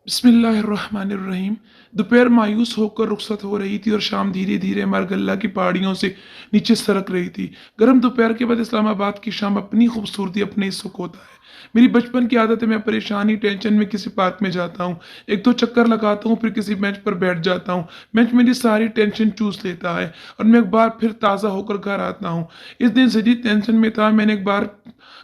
बिस्मिल्लाहिर्रहमानिर्रहीम। दोपहर मायूस होकर रुखसत हो रही थी और शाम धीरे धीरे मारगल्ला की पहाड़ियों से नीचे सरक रही थी। गर्म दोपहर के बाद इस्लामाबाद की शाम अपनी खूबसूरती अपने ही सुख होता है। मेरी बचपन की आदत है, मैं परेशानी टेंशन में किसी पार्क में जाता हूँ, एक दो चक्कर लगाता हूँ, फिर किसी बेंच पर बैठ जाता हूँ। बेंच मेरी सारी टेंशन चूस लेता है और मैं एक बार फिर ताज़ा होकर घर आता हूँ। इस दिन शदीद टेंशन में था, मैंने एक बार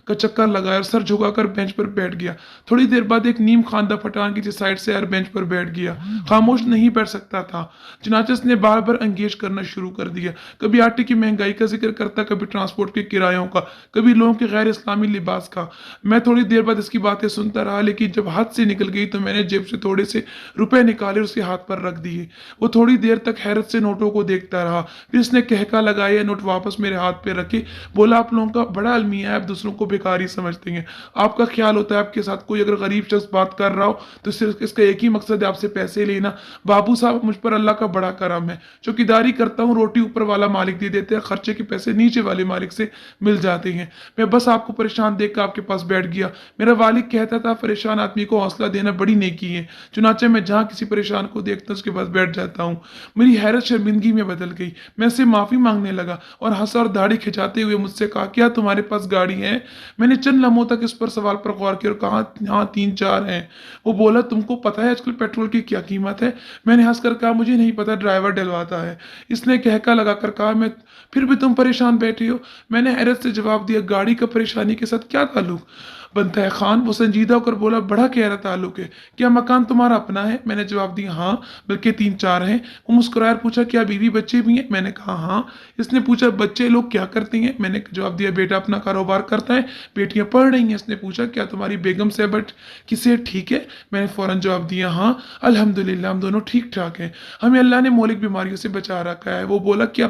का चक्कर लगाया और सर झुकाकर बेंच पर बैठ गया। थोड़ी देर बाद एक नीम खानदा पठान किसी साइड से आकर बेंच पर बैठ गया। खामोश नहीं बैठ सकता था। चनाचस ने बार बार एंगेज करना शुरू कर दिया। कभी आटे की महंगाई का जिक्र करता, कभी ट्रांसपोर्ट के किरायों का, कभी लोगों के गैर इस्लामी लिबास का। मैं थोड़ी देर बाद इसकी बातें सुनता रहा, लेकिन जब हाथ से निकल गई तो मैंने जेब से थोड़े से रुपए निकाले और उसके हाथ पर रख दिए। वो थोड़ी देर तक हैरत से नोटों को देखता रहा, फिर उसने कहका लगाया, नोट वापस मेरे हाथ पे रखे, बोला, आप लोगों का बड़ा अलमिया है, आप दूसरों को बेकारी समझते हैं। आपका ख्याल होता है आपके साथ कोई अगर गरीब शख्स बात कर रहा हो तो सिर्फ इसका एक ही मकसद है, आपसे पैसे लेना। बाबू साहब, मुझ पर अल्लाह का बड़ा करम है, चौकीदारी करता हूँ, रोटी ऊपर वाला मालिक दे देते हैं, खर्चे के पैसे नीचे वाले मालिक से मिल जाते हैं। मैं बस आपको परेशान देख कर आपके पास बैठ गया। मेरा वालिद कहता था, परेशान आदमी को हौसला देना बड़ी नेकी है। चुनाचे मैं जहाँ किसी परेशान को देखता उसके पास बैठ जाता हूँ। मेरी हैरत शर्मिंदगी में बदल गई। मैं उससे माफी मांगने लगा और हंसा और दाढ़ी खिंचाते हुए मुझसे कहा, क्या तुम्हारे पास गाड़ी है? मैंने चंद लम्हों तक इस पर सवाल पर गौर किया और कहा, हाँ, तीन चार हैं। वो बोला, तुमको पता है आजकल पेट्रोल की क्या कीमत है? मैंने हंसकर कहा, मुझे नहीं पता, ड्राइवर डलवाता है। इसने कहका लगाकर कहा, मैं फिर भी तुम परेशान बैठे हो? मैंने हैरत से जवाब दिया, गाड़ी का परेशानी के साथ क्या ताल्लुक बनता है खान? वो संजीदा होकर बोला, बड़ा गहरा ताल्लुक है। क्या मकान तुम्हारा अपना है? मैंने जवाब दिया, हाँ, बल्कि तीन चार हैं। वो मुस्कुराया, पूछा, क्या बीवी बच्चे भी हैं? मैंने कहा, हाँ। इसने पूछा, बच्चे लोग क्या करते हैं? मैंने जवाब दिया, बेटा अपना कारोबार करता है, बेटियां पढ़ रही हैं। इसने पूछा, क्या तुम्हारी बेगम सेबट की सेहत ठीक है? मैंने फौरन जवाब दिया, हाँ, अल्हम्दुलिल्लाह, हम दोनों ठीक ठाक हैं, हमें अल्लाह ने मौलिक बीमारियों से बचा रखा है। वो बोला, क्या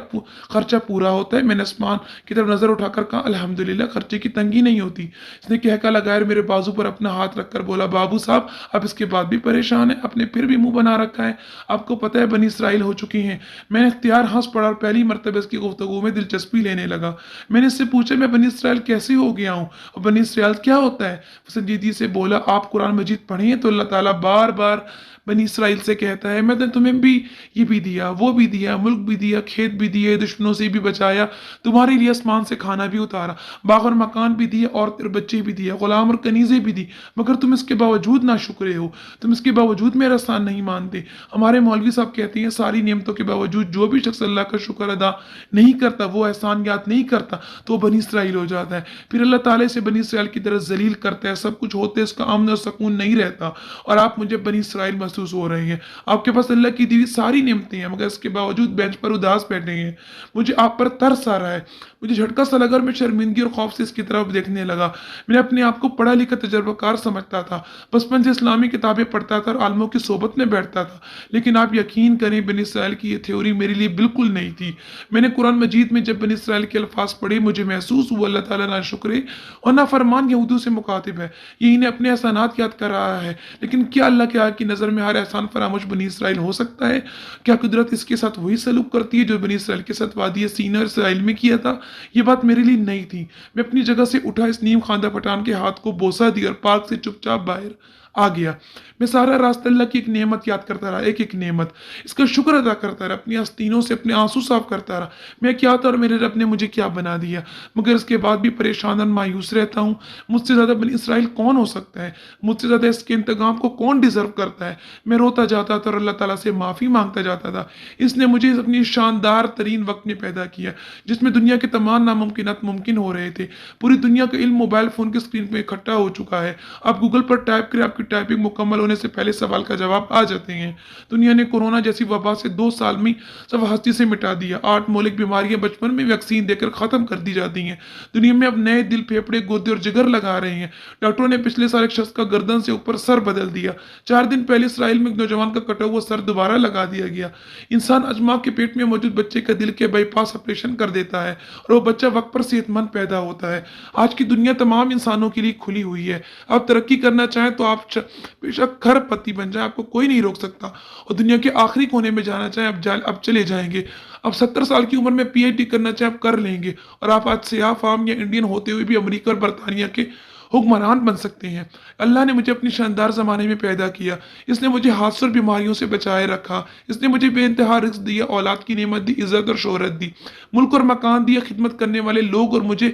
खर्चा पूरा होता है? मैंने आसमान की तरफ नजर उठाकर कहा, अल्हम्दुलिल्लाह, खर्चे की तंगी नहीं होती। इसने कहका लगाया, मेरे बाजू पर अपना हाथ रखकर बोला, बाबू साहब, आप इसके बाद भी परेशान हैं, आपने फिर भी मुंह बना रखा है। आपको पता है बनी इसराइल हो चुकी हैं। मैंने इख्तियार हंस पड़ा और पहली मरतबा इसकी गुफ्तगू में दिलचस्पी लेने लगा। मैंने इससे पूछा, मैं बनी इसराइल कैसे हो गया हूँ और बनी इसराइल क्या होता है? संजीदगी से बोला, आप कुरान मजीद पढ़िए तो अल्लाह ताला बार बार बनी इसराइल से कहता है, मैंने तुम्हें भी ये भी दिया, वो भी दिया, मुल्क भी दिया, खेत भी दिए, दुश्मनों से भी बचाया, तुम्हारे लिए आसमान से खाना भी उतारा, बाग और मकान भी दिए, और बच्चे भी दिए, गुलाम और कनीज़े भी दी, मगर तुम इसके बावजूद ना शुक्रे हो, तुम इसके बावजूद मेरा एहसान नहीं मानते। हमारे मौलवी साहब कहते हैं, सारी नेमतों के बावजूद जो भी शख्स अल्लाह का शुक्र अदा नहीं करता, वो एहसान याद नहीं करता, तो बनी इसराइल हो जाता है। फिर अल्लाह ताला से बनी इसराइल की तरह जलील करता है, सब कुछ होते उसका अमन और सुकून नहीं रहता, और आप मुझे बनी इसराइल महसूस हो रहे हैं। आपके पास अल्लाह की दी हुई सारी नेमतें हैं, मगर इसके बावजूद बेंच पर उदास बैठे हैं। मुझे आप पर तरस आ रहा है। मुझे झटका सा लगा और मैं शर्मिंदगी और खौफ से इसकी तरफ देखने लगा। मैंने अपने आप को पढ़ा लिखा तजर्बाकार समझता था, बचपन से इस्लामी किताबें पढ़ता था और आलमों की सोबत में बैठता था, लेकिन आप यकीन करें, बनी इसराइल की ये थ्योरी मेरे लिए बिल्कुल नहीं थी। मैंने कुरान मजीद में जब बनी इसराइल के अल्फाज पढ़े, मुझे महसूस हुआ अल्लाह ताला ना शुक्रे और ना फरमान यहूदियों से मुखातिब है, ये इन्हें अपने एहसानात याद कर रहा है। लेकिन क्या अल्लाह के आगे की नज़र में हर एहसान फरामोश बनी इसराइल हो सकता है? क्या कुदरत इसके साथ वही सलूक करती है जो बनी इसराइल के साथ वादी सीना इसराइल में किया था? ये बात मेरे लिए नहीं थी। मैं अपनी जगह से उठा, इस नीम खानदा पठान के हाथ को बोसा दिया और पार्क से चुपचाप बाहर आ गया। मैं सारा रास्ता अल्लाह की एक नेमत याद करता रहा, एक एक नेमत, इसका शुक्र अदा करता रहा, अपनी आस्तीनों से अपने आंसू साफ करता रहा। मैं क्या था और मेरे रब ने मुझे क्या बना दिया? मगर इसके बाद भी परेशान और मायूस रहता हूँ। मुझसे ज़्यादा बनी इसराइल कौन हो सकता है? मुझसे ज़्यादा इसके इंतकाम को कौन डिजर्व करता है? मैं रोता जाता था और अल्लाह ताला से माफ़ी मांगता जाता था। इसने मुझे अपनी शानदार तरीन वक्त में पैदा किया, जिसमें दुनिया के तमाम नामुमकिनात मुमकिन हो रहे थे। पूरी दुनिया का इल्म मोबाइल फ़ोन की स्क्रीन पर इकट्ठा हो चुका है। आप गूगल पर टाइप करें, आपकी टाइपिंग मुकम्मल होने से पहले सवाल का जवाब आ जाते हैं। दुनिया ने कोरोना जैसी वबा से 2 साल में सब हस्ती से मिटा दिया। 8 मौलिक बीमारियां बचपन में वैक्सीन देकर खत्म कर दी जाती हैं। दुनिया में अब नए दिल, फेफड़े, गुर्दे और जिगर लगा रहे हैं। डॉक्टरों ने पिछले साल एक शख्स का गर्दन से ऊपर सर बदल दिया। 4 दिन पहले इसराइल में एक नौजवान का कटा हुआ सर दोबारा लगा दिया गया। इंसान अजमा के पेट में मौजूद बच्चे का दिल के बाईपास ऑपरेशन कर देता है और वो बच्चा वक्त पर सेहतमंद पैदा होता है। आज की दुनिया तमाम इंसानों के लिए खुली हुई है। आप तरक्की करना चाहें तो आप बेशक खरपति बन जाए, आपको कोई नहीं रोक सकता। और दुनिया के आखिरी कोने में जाना चाहें, अब चले जाएंगे। अब 70 साल की उम्र में पीएचडी करना चाहें, आप कर लेंगे। और आप आज सियाह फार्म या इंडियन होते हुए भी अमेरिका और बरतानिया के حکمران بن سکتے ہیں۔ اللہ نے مجھے اپنی شاندار زمانے میں پیدا کیا، اس نے مجھے حادثوں اور بیماریوں سے بچائے رکھا، اس نے مجھے بے انتہا رزق دیا، اولاد کی نعمت دی، عزت اور شہرت دی، ملک اور مکان دیا، خدمت کرنے والے لوگ اور مجھے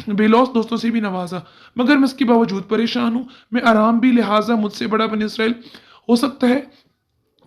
بے لوث دوستوں سے بھی نوازا، مگر میں اس کے باوجود پریشان ہوں، میں آرام بھی، لہٰذا مجھ سے بڑا بنی اسرائیل ہو سکتا ہے؟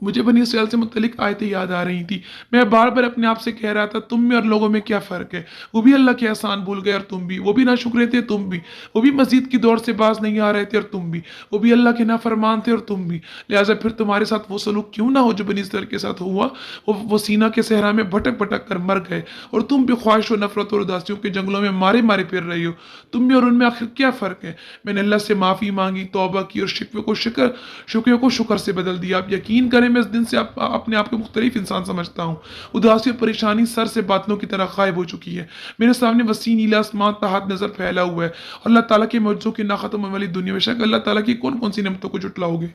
مجھے بنی اسرائیل سے متعلق آیتیں یاد آ رہی تھیں۔ میں بار بار اپنے آپ سے کہہ رہا تھا تم میں اور لوگوں میں کیا فرق ہے؟ وہ بھی اللہ کے احسان بھول گئے اور تم بھی، وہ بھی ناشکرے تھے تم بھی، وہ بھی مزید کی دوڑ سے باز نہیں آ رہے تھے اور تم بھی، وہ بھی اللہ کے نافرمان تھے اور تم بھی، لہٰذا پھر تمہارے ساتھ وہ سلوک کیوں نہ ہو جو بنی اسرائیل کے ساتھ ہوا؟ وہ سینا کے صحرا میں بھٹک بھٹک کر مر گئے اور تم بھی خواہش و نفرت اور اداسیوں کے جنگلوں میں مارے مارے پھر رہی ہو۔ تم میں اور ان میں آخر کیا فرق ہے؟ میں نے اللہ سے معافی مانگی، توبہ کی اور شکوے کو شکر سے بدل دیا۔ آپ یقین کریں میں اس دن سے اپنے آپ کو مختلف انسان سمجھتا ہوں۔ اداسی اور پریشانی سر سے بادلوں کی طرح غائب ہو چکی ہے۔ میرے سامنے وسیع نیلا آسمان تحت نظر پھیلا ہوا ہے اور اللہ تعالیٰ کے معجزوں کی نہ ختم ہونے والی دنیا میں شک اللہ تعالیٰ کی کون کون سی نعمتوں کو جھٹلاؤ گے؟